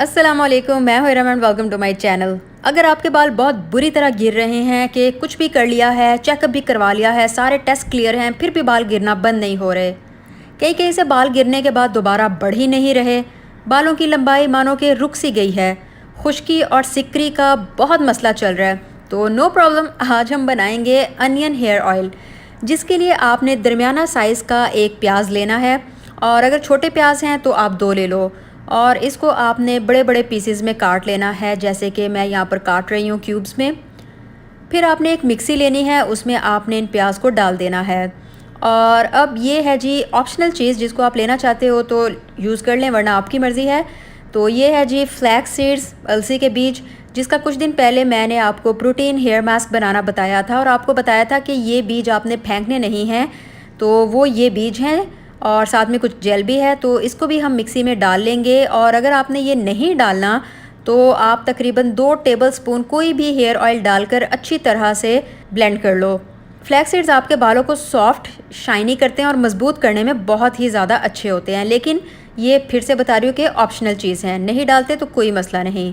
अस्सलामुअलैकुम, मैं हूं Iram and welcome to my channel. अगर आपके बाल बहुत बुरी तरह गिर रहे हैं कि कुछ भी कर लिया है, चेकअप भी करवा लिया है, सारे टेस्ट क्लियर हैं, फिर भी बाल गिरना बंद नहीं हो रहे, कहीं कहीं से बाल गिरने के बाद दोबारा बढ़ ही नहीं रहे, बालों की लंबाई मानो कि रुक सी गई है, खुश्की और सिकरी का बहुत मसला चल रहा है, तो नो प्रॉब्लम, आज हम बनाएंगे अनियन हेयर ऑयल। जिसके लिए आपने दरमियाना साइज़ का एक प्याज लेना है, और अगर छोटे प्याज हैं तो आप 2 ले लो, और इसको आपने बड़े बड़े पीसेस में काट लेना है, जैसे कि मैं यहाँ पर काट रही हूँ क्यूब्स में। फिर आपने एक मिक्सी लेनी है, उसमें आपने इन प्याज को डाल देना है। और अब ये है जी ऑप्शनल चीज़, जिसको आप लेना चाहते हो तो यूज़ कर लें, वरना आपकी मर्ज़ी है। तो ये है जी फ्लैक्स सीड्स, अलसी के बीज, जिसका कुछ दिन पहले मैंने आपको प्रोटीन हेयर मास्क बनाना बताया था, और आपको बताया था कि ये बीज आपने फेंकने नहीं हैं। तो वो ये बीज हैं, और साथ में कुछ जेल भी है, तो इसको भी हम मिक्सी में डाल लेंगे। और अगर आपने ये नहीं डालना तो आप तकरीबन 2 टेबलस्पून कोई भी हेयर ऑयल डालकर अच्छी तरह से ब्लेंड कर लो। फ्लैक्स सीड्स आपके बालों को सॉफ्ट, शाइनी करते हैं और मज़बूत करने में बहुत ही ज़्यादा अच्छे होते हैं, लेकिन ये फिर से बता रही हूँ कि ऑप्शनल चीज़ है, नहीं डालते तो कोई मसला नहीं।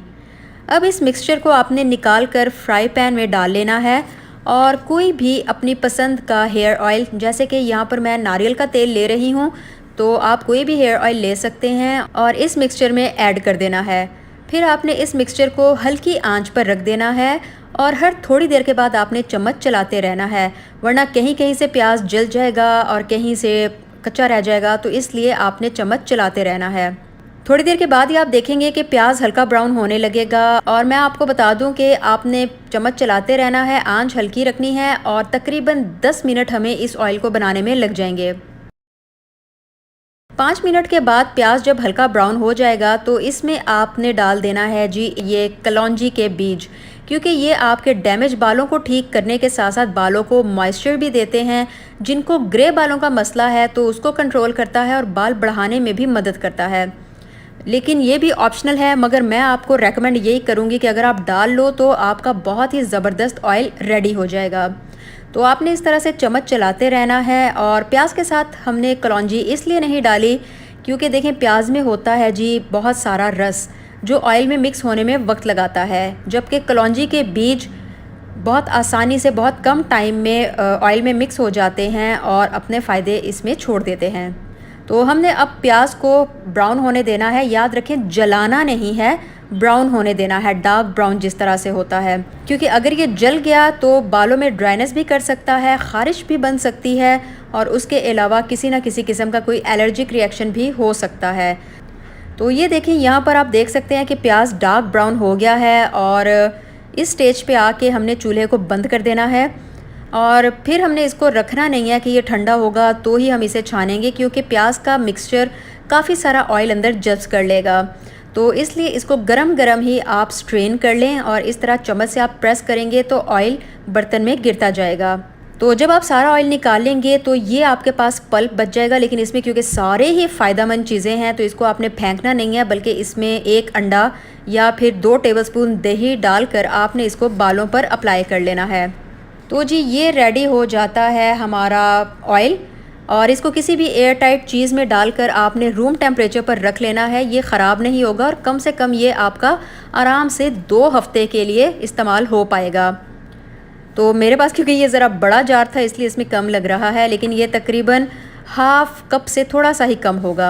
अब इस मिक्सचर को आपने निकाल कर फ्राई पैन में डाल लेना है, और कोई भी अपनी पसंद का हेयर ऑयल, जैसे कि यहाँ पर मैं नारियल का तेल ले रही हूँ, तो आप कोई भी हेयर ऑयल ले सकते हैं, और इस मिक्सचर में ऐड कर देना है। फिर आपने इस मिक्सचर को हल्की आंच पर रख देना है, और हर थोड़ी देर के बाद आपने चम्मच चलाते रहना है, वरना कहीं कहीं से प्याज जल जाएगा और कहीं से कच्चा रह जाएगा, तो इसलिए आपने चम्मच चलाते रहना है। थोड़ी देर के बाद ही आप देखेंगे कि प्याज हल्का ब्राउन होने लगेगा, और मैं आपको बता दूं कि आपने चम्मच चलाते रहना है, आंच हल्की रखनी है, और तकरीबन 10 मिनट हमें इस ऑयल को बनाने में लग जाएंगे। 5 मिनट के बाद प्याज जब हल्का ब्राउन हो जाएगा तो इसमें आपने डाल देना है जी ये कलौंजी के बीज, क्योंकि ये आपके डैमेज बालों को ठीक करने के साथ साथ बालों को मॉइस्चर भी देते हैं। जिनको ग्रे बालों का मसला है तो उसको कंट्रोल करता है, और बाल बढ़ाने में भी मदद करता है। लेकिन ये भी ऑप्शनल है, मगर मैं आपको रेकमेंड यही करूँगी कि अगर आप डाल लो तो आपका बहुत ही ज़बरदस्त ऑयल रेडी हो जाएगा। तो आपने इस तरह से चम्मच चलाते रहना है। और प्याज के साथ हमने कलौंजी इसलिए नहीं डाली क्योंकि देखें प्याज में होता है जी बहुत सारा रस, जो ऑयल में मिक्स होने में वक्त लगाता है, जबकि कलौंजी के बीज बहुत आसानी से बहुत कम टाइम में ऑयल में मिक्स हो जाते हैं और अपने फ़ायदे इसमें छोड़ देते हैं। तो हमने अब प्याज को ब्राउन होने देना है, याद रखें जलाना नहीं है, ब्राउन होने देना है, डार्क ब्राउन जिस तरह से होता है, क्योंकि अगर ये जल गया तो बालों में ड्राइनेस भी कर सकता है, ख़ारिश भी बन सकती है, और उसके अलावा किसी न किसी किस्म का कोई एलर्जिक रिएक्शन भी हो सकता है। तो ये देखें, यहाँ पर आप देख सकते हैं कि प्याज डार्क ब्राउन हो गया है, और इस स्टेज पे आके हमने चूल्हे को बंद कर देना है। और फिर हमने इसको रखना नहीं है कि ये ठंडा होगा तो ही हम इसे छानेंगे, क्योंकि प्याज का मिक्सचर काफ़ी सारा ऑयल अंदर जज्ब कर लेगा। तो इसलिए इसको गरम गरम ही आप स्ट्रेन कर लें, और इस तरह चम्मच से आप प्रेस करेंगे तो ऑयल बर्तन में गिरता जाएगा। तो जब आप सारा ऑयल निकाल लेंगे तो ये आपके पास पल्प बच जाएगा, लेकिन इसमें क्योंकि सारे ही फ़ायदेमंद चीज़ें हैं तो इसको आपने फेंकना नहीं है, बल्कि इसमें 1 अंडा या फिर 2 टेबलस्पून दही डालकर आपने इसको बालों पर अप्लाई कर लेना है। तो जी ये रेडी हो जाता है हमारा ऑयल, और इसको किसी भी एयर टाइट चीज़ में डालकर आपने रूम टेम्परेचर पर रख लेना है। ये ख़राब नहीं होगा, और कम से कम ये आपका आराम से 2 हफ्ते के लिए इस्तेमाल हो पाएगा। तो मेरे पास क्योंकि ये ज़रा बड़ा जार था इसलिए इसमें कम लग रहा है, लेकिन ये तकरीबन हाफ़ कप से थोड़ा सा ही कम होगा।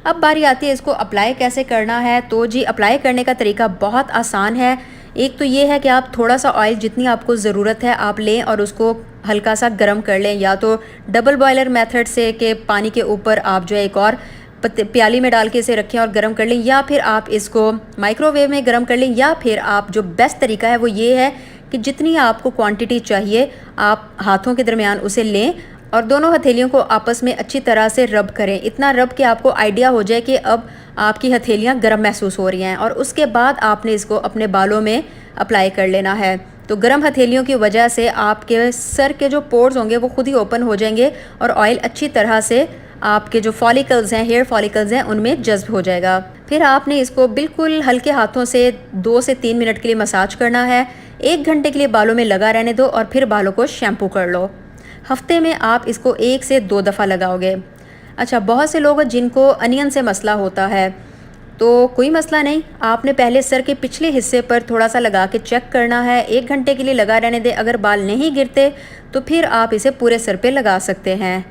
अब बारी आती है इसको अप्लाई कैसे करना है। तो जी अप्लाई करने का तरीका बहुत आसान है। एक तो ये है कि आप थोड़ा सा ऑयल, जितनी आपको ज़रूरत है आप लें, और उसको हल्का सा गर्म कर लें, या तो डबल बॉयलर मेथड से कि पानी के ऊपर आप जो है एक और प्याली में डाल के इसे रखें और गर्म कर लें, या फिर आप इसको माइक्रोवेव में गर्म कर लें, या फिर आप जो बेस्ट तरीका है वो ये है कि जितनी आपको क्वांटिटी चाहिए आप हाथों के दरमियान उसे लें, और दोनों हथेलियों को आपस में अच्छी तरह से रब करें, इतना रब कि आपको आइडिया हो जाए कि अब आपकी हथेलियां गर्म महसूस हो रही हैं, और उसके बाद आपने इसको अपने बालों में अप्लाई कर लेना है। तो गर्म हथेलियों की वजह से आपके सर के जो पोर्स होंगे वो खुद ही ओपन हो जाएंगे, और ऑयल अच्छी तरह से आपके जो फॉलिकल्स हैं, हेयर फॉलिकल्स हैं, उनमें जज्ब हो जाएगा। फिर आपने इसको बिल्कुल हल्के हाथों से 2 से 3 मिनट के लिए मसाज करना है। 1 घंटे के लिए बालों में लगा रहने दो, और फिर बालों को शैम्पू कर लो। हफ्ते में आप इसको 1 से 2 दफ़ा लगाओगे। अच्छा, बहुत से लोग जिनको अनियन से मसला होता है, तो कोई मसला नहीं, आपने पहले सर के पिछले हिस्से पर थोड़ा सा लगा के चेक करना है। 1 घंटे के लिए लगा रहने दें। अगर बाल नहीं गिरते तो फिर आप इसे पूरे सर पे लगा सकते हैं।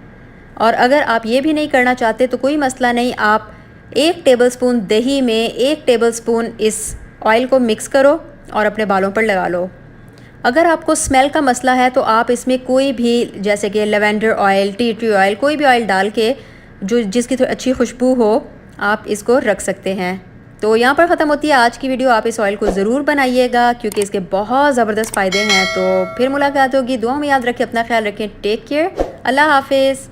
और अगर आप ये भी नहीं करना चाहते तो कोई मसला नहीं, आप 1 टेबलस्पून दही में 1 टेबलस्पून इस ऑयल को मिक्स करो और अपने बालों पर लगा लो। अगर आपको स्मेल का मसला है तो आप इसमें कोई भी, जैसे कि lavender oil, tea tree oil, कोई भी ऑयल डाल के जो जिसकी थोड़ी अच्छी खुशबू हो, आप इसको रख सकते हैं। तो यहाँ पर ख़त्म होती है आज की वीडियो। आप इस ऑयल को ज़रूर बनाइएगा क्योंकि इसके बहुत ज़बरदस्त फ़ायदे हैं। तो फिर मुलाकात होगी। दुआ में याद रखें, अपना ख्याल रखें। Take care. अल्लाह हाफिज़।